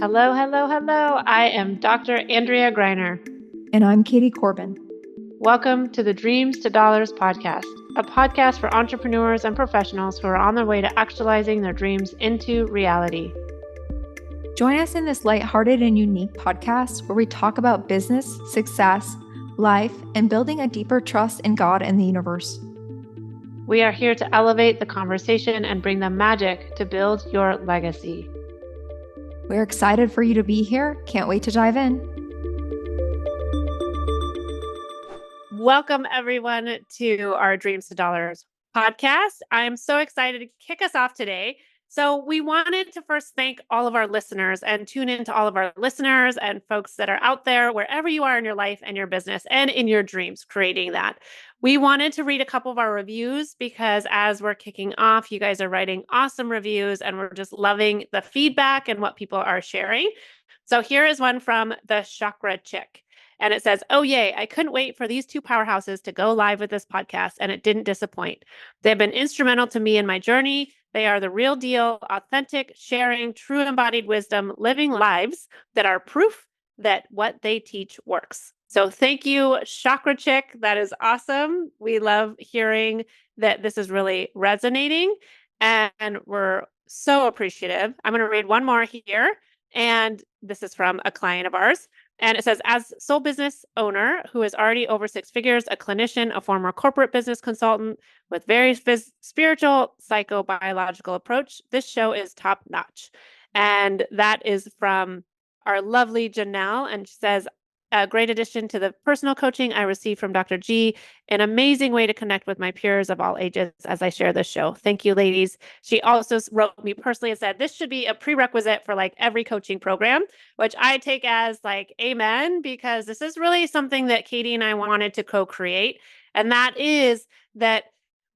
Hello, hello, hello. I am Dr. Andrea Greiner. And I'm Katie Corbin. Welcome to the Dreams to Dollars podcast, a podcast for entrepreneurs and professionals who are on their way to actualizing their dreams into reality. Join us in this lighthearted and unique podcast where we talk about business, success, life, and building a deeper trust in God and the universe. We are here to elevate the conversation and bring the magic to build your legacy. We're excited for you to be here. Can't wait to dive in. Welcome, everyone, to our Dreams to Dollars podcast. I'm so excited to kick us off today. So we wanted to first thank all of our listeners and tune in to all of our listeners and folks that are out there, wherever you are in your life and your business and in your dreams, creating that. We wanted to read a couple of our reviews because as we're kicking off, you guys are writing awesome reviews and we're just loving the feedback and what people are sharing. So here is one from the Chakra Chick. And it says, "Oh, yay, I couldn't wait for these two powerhouses to go live with this podcast, and it didn't disappoint. They've been instrumental to me in my journey. They are the real deal, authentic, sharing, true embodied wisdom, living lives that are proof that what they teach works." So thank you, Chakra Chick. That is awesome. We love hearing that this is really resonating, and we're so appreciative. I'm going to read one more here, and this is from a client of ours. And it says, "As sole business owner who is already over six figures, a clinician, a former corporate business consultant with very spiritual, psychobiological approach, this show is top notch." And that is from our lovely Janelle. And she says, "A great addition to the personal coaching I received from Dr. G. An amazing way to connect with my peers of all ages as I share this show. Thank you, ladies." She also wrote me personally and said, "This should be a prerequisite for like every coaching program," which I take as like amen, because this is really something that Katie and I wanted to co-create. And that is that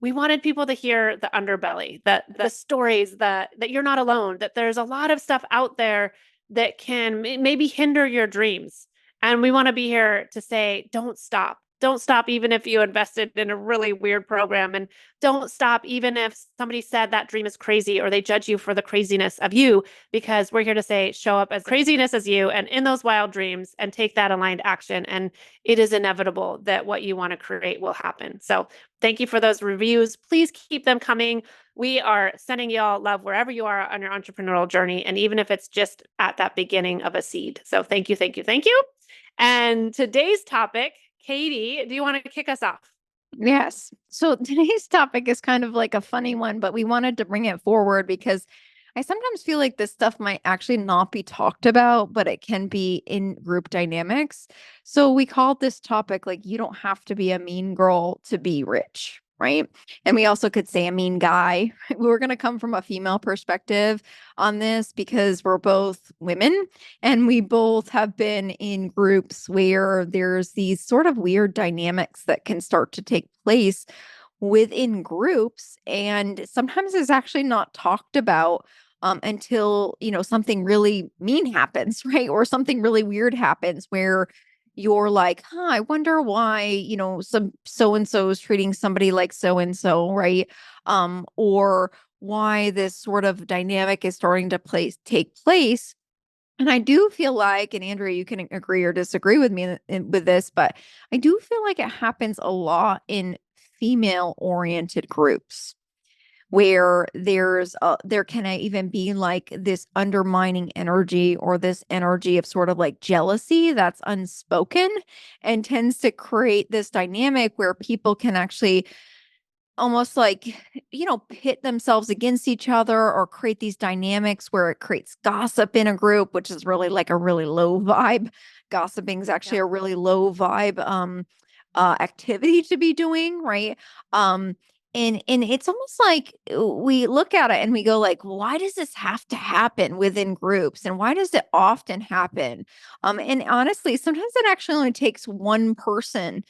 we wanted people to hear the underbelly, the stories, that you're not alone, that there's a lot of stuff out there that can maybe hinder your dreams. And we want to be here to say, don't stop. Don't stop, even if you invested in a really weird program. And don't stop, even if somebody said that dream is crazy or they judge you for the craziness of you, because we're here to say, show up as craziness as you and in those wild dreams and take that aligned action. And it is inevitable that what you want to create will happen. So thank you for those reviews. Please keep them coming. We are sending y'all love wherever you are on your entrepreneurial journey. And even if it's just at that beginning of a seed. So thank you, thank you, thank you. And today's topic, Katie, do you want to kick us off? Yes. So today's topic is kind of like a funny one, but we wanted to bring it forward because I sometimes feel like this stuff might actually not be talked about, but it can be in group dynamics. So we called this topic like, you don't have to be a mean girl to be rich. Right. And we also could say a mean guy. We're going to come from a female perspective on this because we're both women and we both have been in groups where there's these sort of weird dynamics that can start to take place within groups. And sometimes it's actually not talked about until, something really mean happens, right? Or something really weird happens where you're like, I wonder why, some so-and-so is treating somebody like so-and-so, right? Or why this sort of dynamic is starting to take place. And I do feel like, and Andrea, you can agree or disagree with me with this, but I do feel like it happens a lot in female-oriented groups where there can even be like this undermining energy or this energy of sort of like jealousy that's unspoken and tends to create this dynamic where people can actually almost like, pit themselves against each other or create these dynamics where it creates gossip in a group, which is really like a really low vibe. Gossiping is actually a really low vibe activity to be doing, right? And it's almost like we look at it and we go like, why does this have to happen within groups? And why does it often happen? And honestly, sometimes it actually only takes one person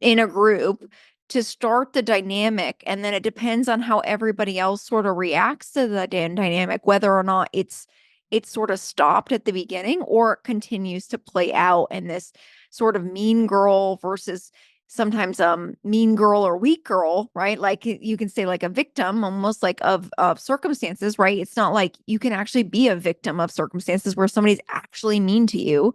in a group to start the dynamic. And then it depends on how everybody else sort of reacts to the dynamic, whether or not it's sort of stopped at the beginning or it continues to play out in this sort of mean girl versus sometimes mean girl or weak girl, right? Like you can say like a victim almost like of circumstances, right? It's not like you can actually be a victim of circumstances where somebody's actually mean to you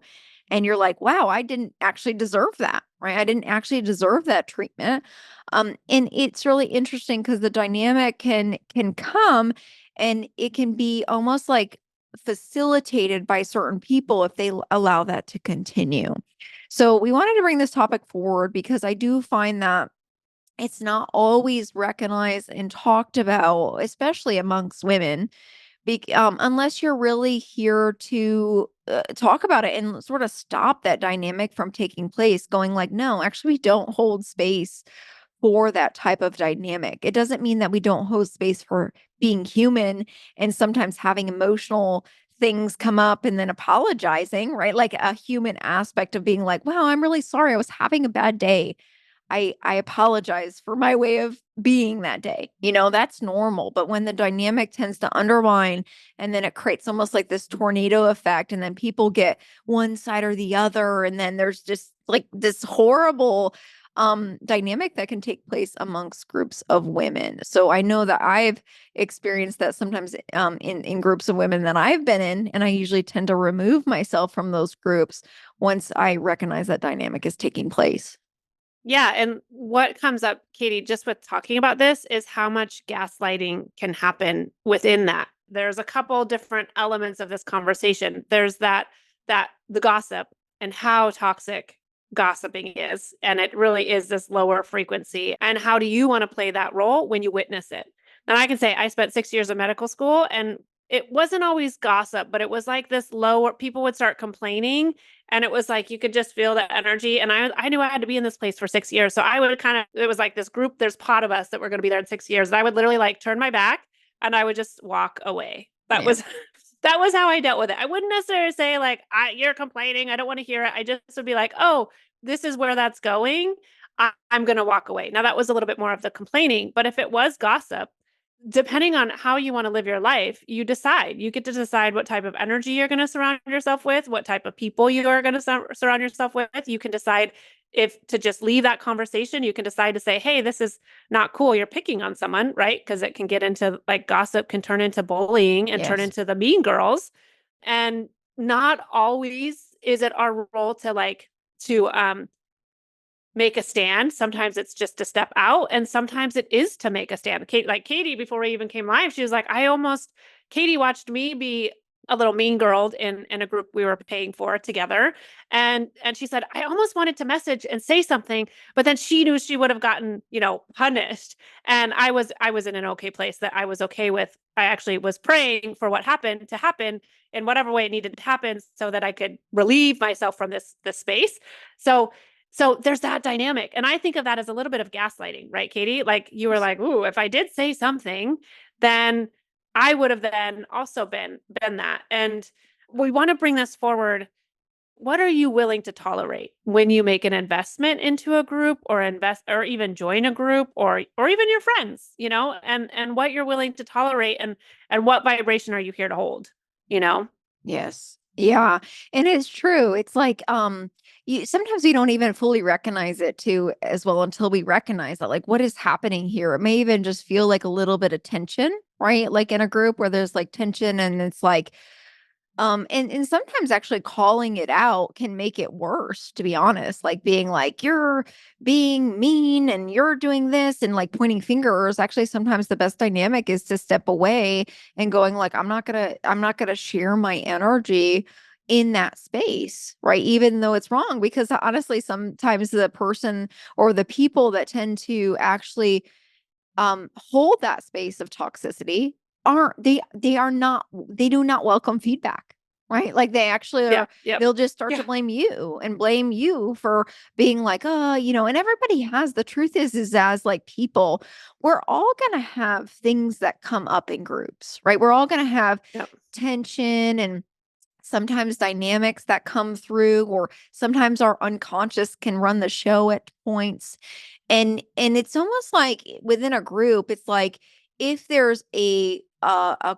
and you're like, wow, I didn't actually deserve that, right? I didn't actually deserve that treatment. And it's really interesting because the dynamic can come and it can be almost like facilitated by certain people if they allow that to continue. So we wanted to bring this topic forward because I do find that it's not always recognized and talked about, especially amongst women, unless you're really here to talk about it and sort of stop that dynamic from taking place, going like, no, actually, we don't hold space for that type of dynamic. It doesn't mean that we don't hold space for being human and sometimes having emotional things come up and then apologizing, right? Like a human aspect of being like, wow, I'm really sorry. I was having a bad day. I apologize for my way of being that day. That's normal. But when the dynamic tends to undermine and then it creates almost like this tornado effect, and then people get one side or the other, and then there's just like this horrible dynamic that can take place amongst groups of women. So I know that I've experienced that sometimes in groups of women that I've been in, and I usually tend to remove myself from those groups once I recognize that dynamic is taking place. Yeah. And what comes up, Katie, just with talking about this is how much gaslighting can happen within that. There's a couple different elements of this conversation. There's that the gossip and how toxic gossiping is. And it really is this lower frequency. And how do you want to play that role when you witness it? And I can say I spent 6 years of medical school, and it wasn't always gossip, but it was like this lower, people would start complaining, and it was like you could just feel that energy. And I knew I had to be in this place for 6 years. So I would kind of, it was like this group, there's pot of us that were going to be there in 6 years. And I would literally like turn my back and I would just walk away. That Yeah. was that was how I dealt with it. I wouldn't necessarily say like, you're complaining, I don't want to hear it. I just would be like, oh, this is where that's going. I'm going to walk away. Now that was a little bit more of the complaining, but if it was gossip, depending on how you want to live your life, you decide. You get to decide what type of energy you're going to surround yourself with, what type of people you are going to surround yourself with. You can decide if to just leave that conversation. You can decide to say, hey, this is not cool. You're picking on someone, right? Because it can get into like gossip, can turn into bullying and turn Yes. into the mean girls. And not always is it our role to make a stand. Sometimes it's just to step out, and sometimes it is to make a stand. Like Katie, before we even came live, she was like, Katie watched me be a little mean girl in a group we were paying for together. And she said, I almost wanted to message and say something, but then she knew she would have gotten, punished. And I was in an okay place that I was okay with. I actually was praying for what happened to happen in whatever way it needed to happen so that I could relieve myself from this space. So so there's that dynamic. And I think of that as a little bit of gaslighting, right, Katie? Like you were like, ooh, if I did say something, then I would have then also been that. And we want to bring this forward. What are you willing to tolerate when you make an investment into a group or invest or even join a group or even your friends, and what you're willing to tolerate and what vibration are you here to hold, you know? Yes. Yeah. And it's true. It's like sometimes we don't even fully recognize it too as well until we recognize that like what is happening here. It may even just feel like a little bit of tension, right? Like in a group where there's like tension and it's like and sometimes actually calling it out can make it worse, to be honest. Like being like, you're being mean and you're doing this and like pointing fingers. Actually, sometimes the best dynamic is to step away and going like, I'm not gonna share my energy in that space, right? Even though it's wrong, because honestly, sometimes the person or the people that tend to actually hold that space of toxicity aren't they are not they do not welcome feedback, right? Like they actually Yeah. are, Yep. they'll just start to Yeah. blame you for being like, and everybody has, the truth is as like people, we're all gonna have things that come up in groups, right? We're all gonna have Yep. tension and sometimes dynamics that come through, or sometimes our unconscious can run the show at points. And it's almost like within a group, it's like if there's a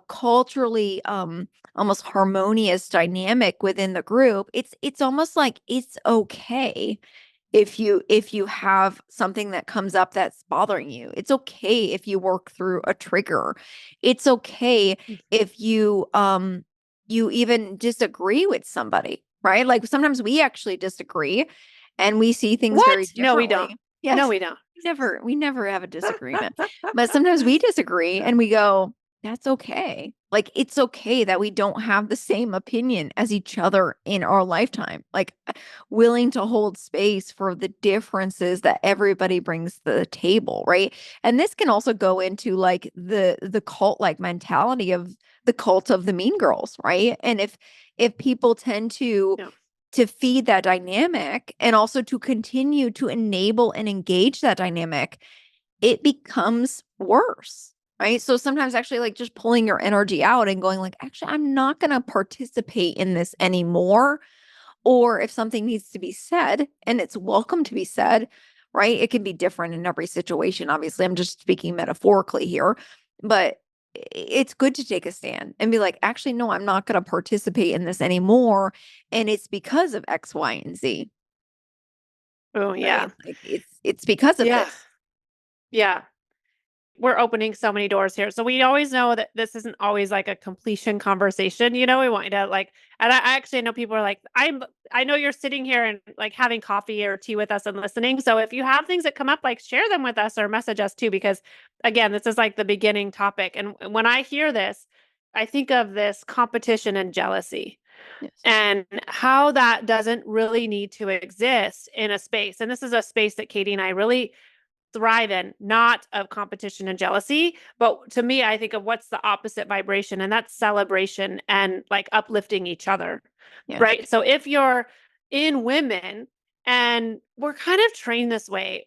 culturally almost harmonious dynamic within the group, it's almost like it's okay if you have something that comes up that's bothering you. It's okay if you work through a trigger. It's okay if you even disagree with somebody, right? Like sometimes we actually disagree and we see things very What? No, we don't. differently. No, Yes, we don't. we never have a disagreement. But sometimes we disagree and we go, that's okay. Like it's okay that we don't have the same opinion as each other in our lifetime. Like willing to hold space for the differences that everybody brings to the table, right? And this can also go into like the cult like mentality of the cult of the mean girls, right? And if people tend No. to feed that dynamic and also to continue to enable and engage that dynamic, it becomes worse. Right. So sometimes actually like just pulling your energy out and going like, actually, I'm not going to participate in this anymore. Or if something needs to be said and it's welcome to be said, right? It can be different in every situation. Obviously, I'm just speaking metaphorically here, but it's good to take a stand and be like, actually, no, I'm not going to participate in this anymore. And it's because of X, Y, and Z, Oh, right? yeah. Like it's because of Yeah. this. Yeah. We're opening so many doors here. So we always know that this isn't always like a completion conversation. We want you to like, and I actually know people are like, I know you're sitting here and like having coffee or tea with us and listening. So if you have things that come up, like share them with us or message us too, because again, this is like the beginning topic. And when I hear this, I think of this competition and jealousy Yes. and how that doesn't really need to exist in a space. And this is a space that Katie and I really thrive in, not of competition and jealousy. But to me, I think of what's the opposite vibration, and that's celebration and like uplifting each other. Yes. Right. So if you're in women, and we're kind of trained this way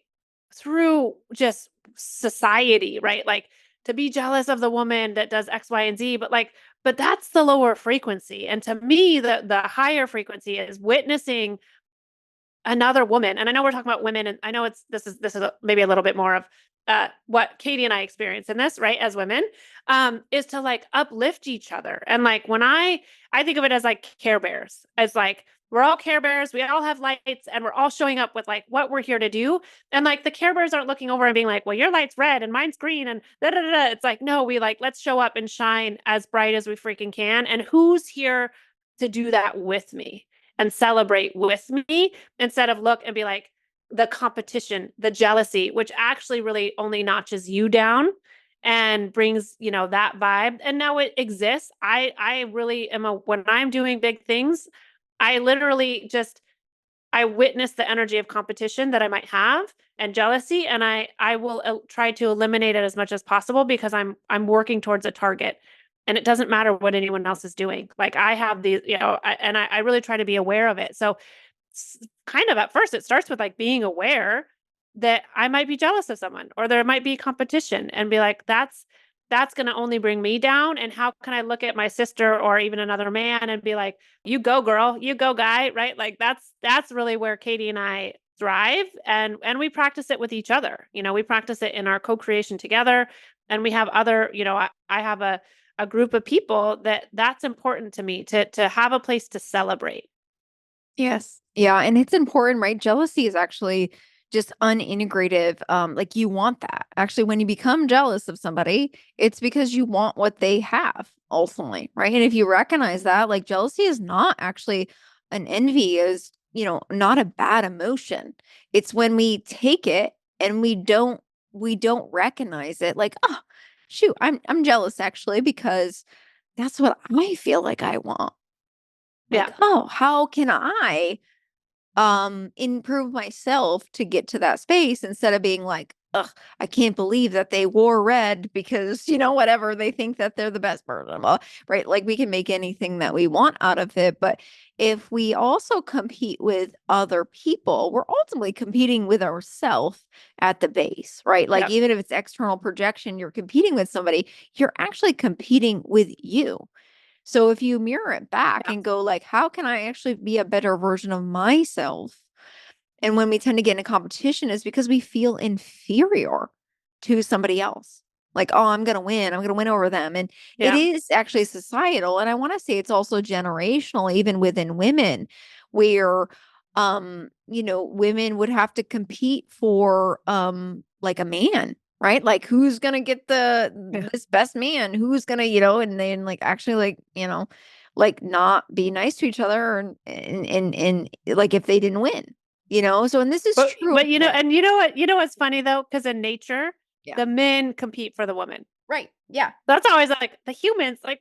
through just society, right? Like to be jealous of the woman that does X, Y, and Z, but that's the lower frequency. And to me, the higher frequency is witnessing another woman. And I know we're talking about women, and I know this is maybe a little bit more of what Katie and I experience in this, right, as women, is to like uplift each other. And like when I think of it as like Care Bears, as like we're all Care Bears, we all have lights, and we're all showing up with like what we're here to do. And like the Care Bears aren't looking over and being like, well, your light's red and mine's green, and da da da. It's like, no, we like, let's show up and shine as bright as we freaking can. And who's here to do that with me and celebrate with me, instead of look and be like the competition, the jealousy, which actually really only notches you down and brings, that vibe. And now it exists. I really am when I'm doing big things, I literally just I witness the energy of competition that I might have and jealousy, and I will try to eliminate it as much as possible, because I'm working towards a target, and it doesn't matter what anyone else is doing. Like I have these, and I really try to be aware of it. So kind of at first it starts with like being aware that I might be jealous of someone, or there might be competition, and be like, that's going to only bring me down. And how can I look at my sister or even another man and be like, you go girl, you go guy, right? Like that's really where Katie and I thrive. And we practice it with each other. We practice it in our co-creation together. And we have other, I have a group of people that's important to me, to have a place to celebrate. Yes. Yeah. And it's important, right? Jealousy is actually just unintegrative. Like you want that. Actually, when you become jealous of somebody, it's because you want what they have ultimately, right? And if you recognize that, like jealousy is not actually an envy, is, not a bad emotion. It's when we take it and we don't recognize it, like, oh, shoot, I'm jealous actually because that's what I feel like I want. Yeah. Like, oh, how can I improve myself to get to that space instead of being like, ugh, I can't believe that they wore red because, whatever, they think that they're the best person, right? Like we can make anything that we want out of it. But if we also compete with other people, we're ultimately competing with ourselves at the base, right? Like Yep. even if it's external projection, you're competing with somebody, you're actually competing with you. So if you mirror it back Yeah. and go like, how can I actually be a better version of myself? And when we tend to get in a competition is because we feel inferior to somebody else. Like, oh, I'm going to win. I'm going to win over them. And it Yeah. is actually societal. And I want to say it's also generational, even within women, where women would have to compete for like a man, right? Like who's gonna get Yeah. this best man, who's gonna, and then like actually like, like not be nice to each other, and like if they didn't win, so, and this is true of But men. and you know what's funny though? Because in nature, Yeah. the men compete for the woman. Right. Yeah. That's always like the humans, like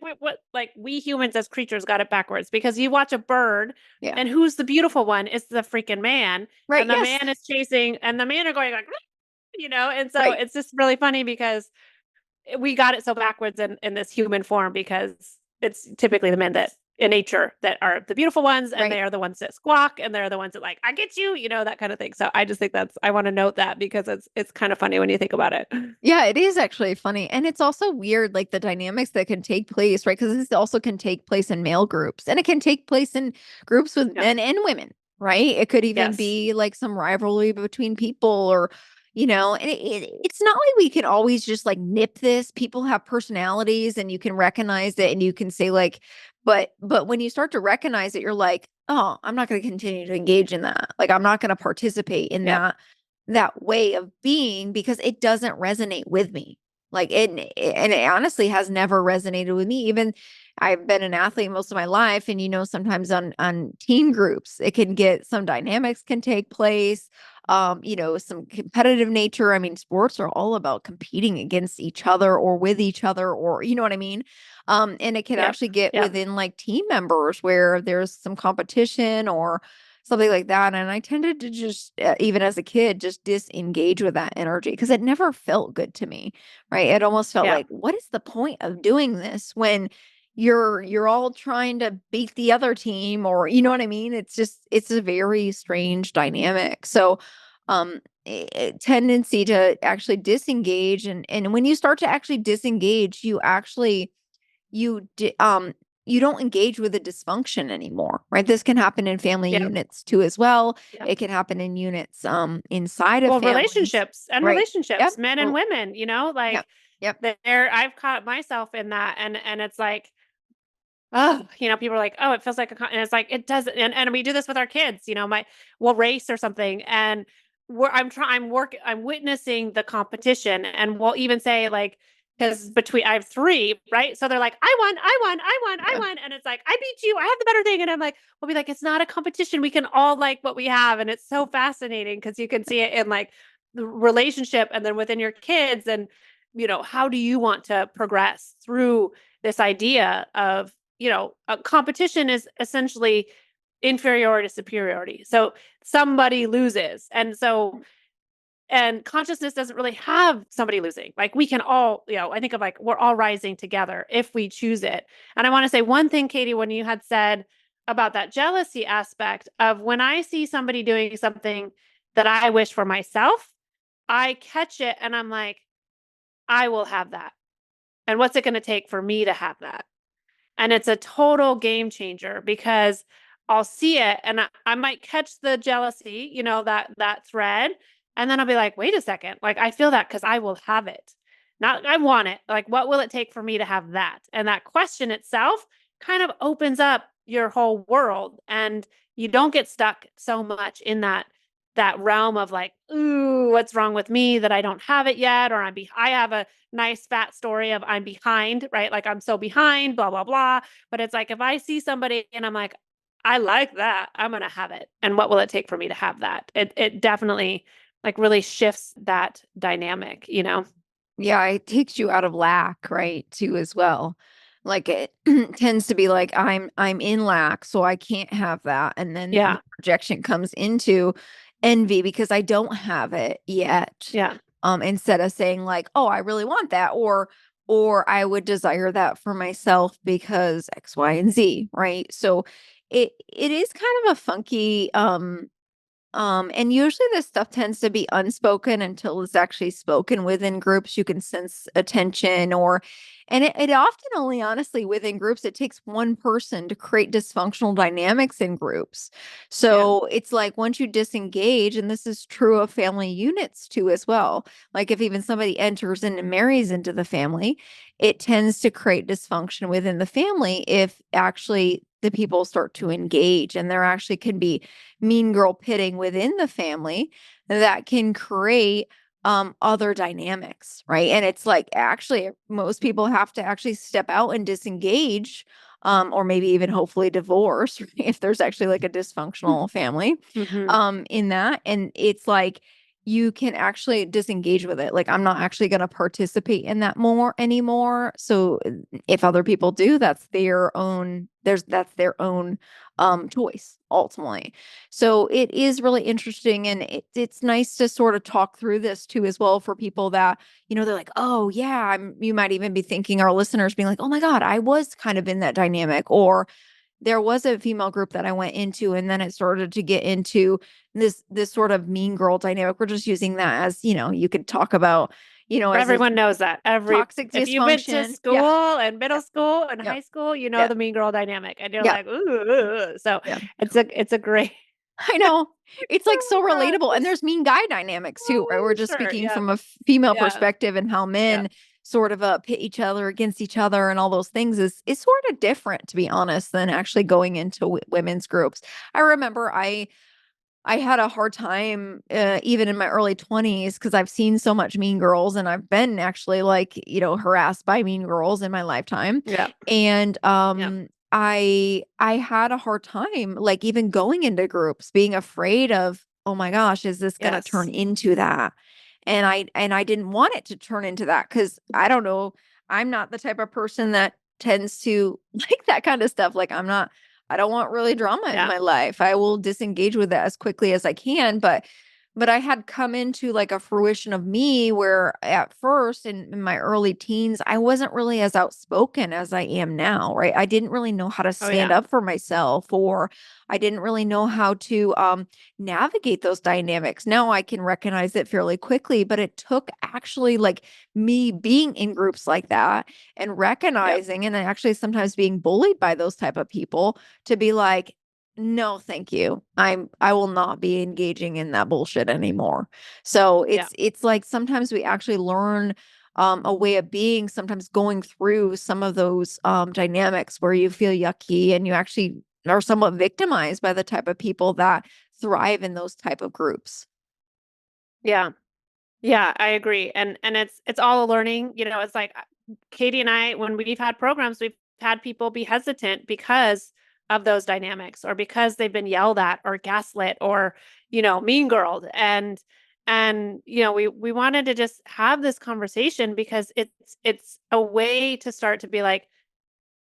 like we humans as creatures got it backwards because you watch a bird Yeah. and who's the beautiful one? It's the freaking man. Right. And the Yes. man is chasing, and the men are going like, and so Right. it's just really funny because we got it so backwards in this human form because it's typically the men that in nature that are the beautiful ones, and Right. they are the ones that squawk, and they're the ones that like I get you, that kind of thing. So I just think I want to note that because it's kind of funny when you think about it. Yeah, it is actually funny. And it's also weird, like the dynamics that can take place, right? Because this also can take place in male groups, and it can take place in groups with Yeah. men and women, right? It could even Yes. be like some rivalry between people, or, and it's not like we can always just like nip this. People have personalities and you can recognize it and you can say, like, but when you start to recognize it, you're like, oh, I'm not going to continue to engage in that. Like, I'm not going to participate in Yep. that way of being because it doesn't resonate with me. Like and it honestly has never resonated with me. Even I've been an athlete most of my life, and sometimes on team groups, it can get some dynamics can take place. Some competitive nature. I mean, sports are all about competing against each other or with each other, or you know what I mean? And it can Yep. actually get Yep. within like team members where there's some competition or something like that. And I tended to just, even as a kid, just disengage with that energy because it never felt good to me, right? It almost felt Yeah. like, what is the point of doing this when you're all trying to beat the other team, or you know what I mean? It's a very strange dynamic. So, tendency to actually disengage, and when you start to actually disengage, you di you don't engage with the dysfunction anymore, right? This can happen in family Yep. units too as well. Yep. It can happen in units, inside of Well, families. Right. Yep. relationships, men and Well, women, yep. like Yep. there I've caught myself in that, and it's like, oh, people are like, oh, it feels like and it's like it doesn't, and we do this with our kids, we'll race or something, and I'm witnessing the competition, and we'll even say like, because between I have three, right? So they're like, I Yeah. won, and it's like I beat you, I have the better thing, and I'm like, we'll be like, it's not a competition, we can all like what we have, and it's so fascinating because you can see it in like the relationship, and then within your kids, and how do you want to progress through this idea of a competition is essentially inferiority to superiority. So somebody loses. And consciousness doesn't really have somebody losing. Like we can all, I think of like we're all rising together if we choose it. And I want to say one thing, Katie, when you had said about that jealousy aspect of when I see somebody doing something that I wish for myself, I catch it and I'm like, I will have that. And what's it going to take for me to have that? And it's a total game changer because I'll see it and I might catch the jealousy, that thread. And then I'll be like, wait a second. Like I feel that because I will have it. Not I want it. Like, what will it take for me to have that? And that question itself kind of opens up your whole world. And you don't get stuck so much in that realm of like, ooh, what's wrong with me that I don't have it yet? Or I have a nice fat story of I'm behind, right? Like I'm so behind, blah, blah, blah. But it's like if I see somebody and I'm like, I like that, I'm gonna have it. And what will it take for me to have that? It definitely like really shifts that dynamic. Yeah, it takes you out of lack, right, too, as well. Like, it tends to be like, I'm in lack, so I can't have that, and then the Yeah. projection comes into envy because I don't have it yet, Yeah. instead of saying like, "Oh, I really want that," or "I would desire that for myself because X, Y, and Z," right? So, it is kind of a funky, and usually this stuff tends to be unspoken until it's actually spoken within groups. You can sense attention, and it often only honestly within groups, it takes one person to create dysfunctional dynamics in groups. Yeah. So it's like once you disengage, and this is true of family units too, as well. Like if even somebody enters in and marries into the family, it tends to create dysfunction within the family if actually the people start to engage, and there actually can be mean girl pitting within the family that can create other dynamics, right? And it's like, actually most people have to actually step out and disengage, or maybe even hopefully divorce if there's actually like a dysfunctional family Mm-hmm. in that. And it's like, you can actually disengage with it. Like, I'm not actually going to participate in that more anymore. So if other people do, that's their own, that's their own choice ultimately. So it is really interesting. And it's nice to sort of talk through this too, as well, for people that, they're like, oh yeah, you might even be thinking, our listeners being like, oh my God, I was kind of in that dynamic, or there was a female group that I went into, and then it started to get into this sort of mean girl dynamic. We're just using that as, you could talk about, as a Everyone knows that. toxic If you went to dysfunction. Yeah. school and middle Yep. school and Yep. high school, you know Yep. the mean girl dynamic, and you're Yep. like, ooh. So Yep. it's a great. I know. It's like so Oh relatable. And gosh. there's mean guy dynamics too, right? We're Oh, just sure. speaking Yeah. from a female Yeah. perspective, and how Yeah. men sort of pit each other against each other and all those things is sort of different, to be honest, than actually going into women's groups. I remember I had a hard time, even in my early 20s, because I've seen so much Mean Girls, and I've been actually like, harassed by Mean Girls in my lifetime. Yeah. And Yeah. I had a hard time, like, even going into groups, being afraid of, oh my gosh, is this going to turn Yes. into that? And I didn't want it to turn into that, because I don't know, I'm not the type of person that tends to like that kind of stuff. Like, I don't want really drama in Yeah. my life. I will disengage with that as quickly as I can. But I had come into like a fruition of me where at first in my early teens, I wasn't really as outspoken as I am now, right? I didn't really know how to Oh stand yeah. up for myself, or I didn't really know how to navigate those dynamics. Now I can recognize it fairly quickly, but it took actually like me being in groups like that and Yep. recognizing, and actually sometimes being bullied by those type of people, to be like, no, thank you. I will not be engaging in that bullshit anymore. So Yeah. it's like sometimes we actually learn a way of being, sometimes going through some of those dynamics where you feel yucky, and you actually are somewhat victimized by the type of people that thrive in those type of groups. Yeah. Yeah, I agree. And it's all a learning, it's like Katie and I, when we've had programs, we've had people be hesitant because of those dynamics, or because they've been yelled at or gaslit or, mean girled. And we wanted to just have this conversation, because it's a way to start to be like,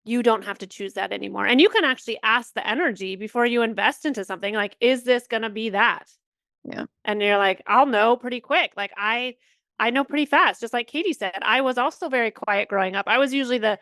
you don't have to choose that anymore. And you can actually ask the energy before you invest into something, like, is this going to be that? Yeah. And you're like, I'll know pretty quick. Like, I know pretty fast. Just like Katie said, I was also very quiet growing up. I was usually the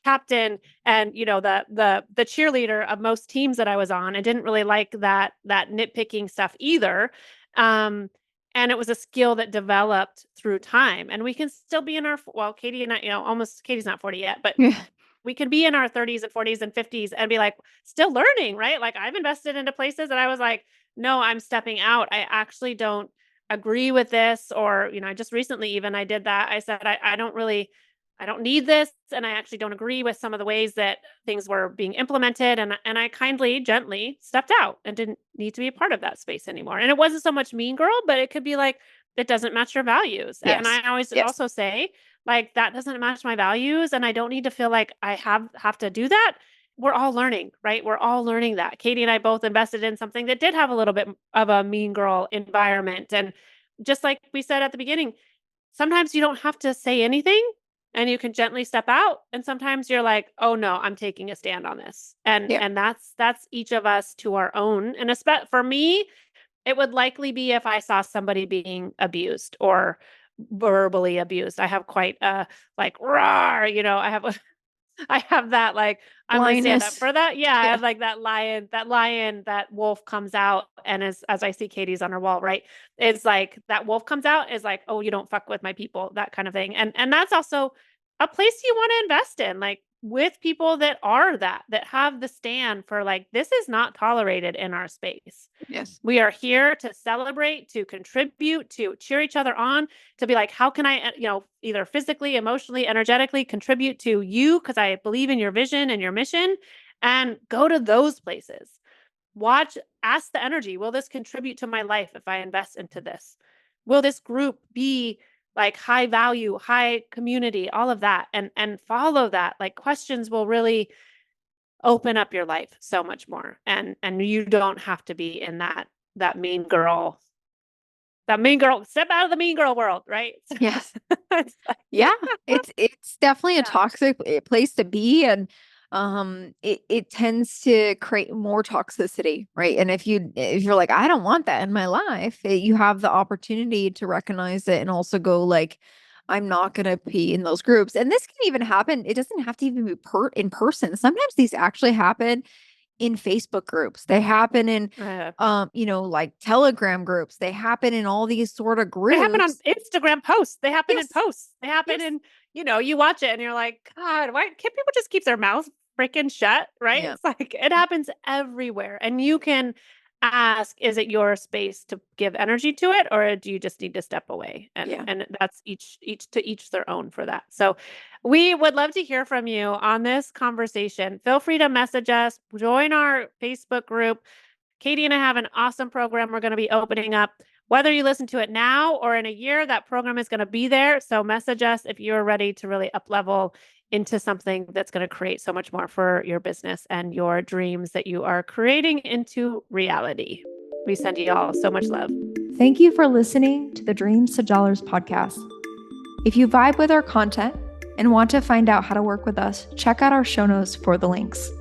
captain and, the cheerleader of most teams that I was on. I didn't really like that nitpicking stuff either. Um, and it was a skill that developed through time. And we can still be in well, Katie and I, almost, Katie's not 40 yet, but Yeah. we can be in our 30s and 40s and 50s and be like, still learning, right? Like, I've invested into places that I was like, no, I'm stepping out. I actually don't agree with this. Or, I just recently, even I did that. I said, I don't need this. And I actually don't agree with some of the ways that things were being implemented. And I kindly, gently stepped out and didn't need to be a part of that space anymore. And it wasn't so much mean girl, but it could be like, it doesn't match your values. And Yes. I always Yes. also say, like, that doesn't match my values, and I don't need to feel like I have to do that. We're all learning, right? We're all learning that. Katie and I both invested in something that did have a little bit of a mean girl environment. And just like we said at the beginning, sometimes you don't have to say anything, and you can gently step out. And sometimes you're like, oh no, I'm taking a stand on this. And Yeah. and that's each of us to our own. And for me, it would likely be if I saw somebody being abused or verbally abused. I have quite a, like, roar, I have that, like, I'm gonna stand up Lioness. for that. Yeah, I Yeah. have like that wolf comes out, and as I see Katie's on her wall, right? It's like that wolf comes out is like, oh, you don't fuck with my people, that kind of thing. And that's also a place you want to invest in, like, with people that are that have the stand for, like, this is not tolerated in our space. Yes. We are here to celebrate, to contribute, to cheer each other on, to be like, how can I, either physically, emotionally, energetically contribute to you, because I believe in your vision and your mission. and go to those places. Ask the energy, will this contribute to my life if I invest into this? Will this group be like high value, high community, all of that, and follow that. Like questions will really open up your life so much more. And you don't have to be in that mean girl, step out of the mean girl world, right? Yes. It's like, Yeah, it's definitely a Yeah. toxic place to be, and it tends to create more toxicity, right? And if you're like, I don't want that in my life, you have the opportunity to recognize it and also go like, I'm not going to be in those groups. And this can even happen. It doesn't have to even be in person. Sometimes these actually happen in Facebook groups. They happen in like Telegram groups. They happen in all these sort of they happen on groups. Instagram posts. They happen in Yes. posts. They happen Yes. in, you watch it and you're like, God, why can't people just keep their mouths freaking shut? Right? Yeah. It's like it happens everywhere. And you can ask, is it your space to give energy to it, or do you just need to step away? Yeah. And that's each to each their own for that. So we would love to hear from you on this conversation. Feel free to message us, join our Facebook group. Katie and I have an awesome program we're going to be opening up. Whether you listen to it now or in a year, that program is going to be there. So message us if you're ready to really up level into something that's going to create so much more for your business and your dreams that you are creating into reality. We send you all so much love. Thank you for listening to the Dreams to Dollars podcast. If you vibe with our content and want to find out how to work with us, check out our show notes for the links.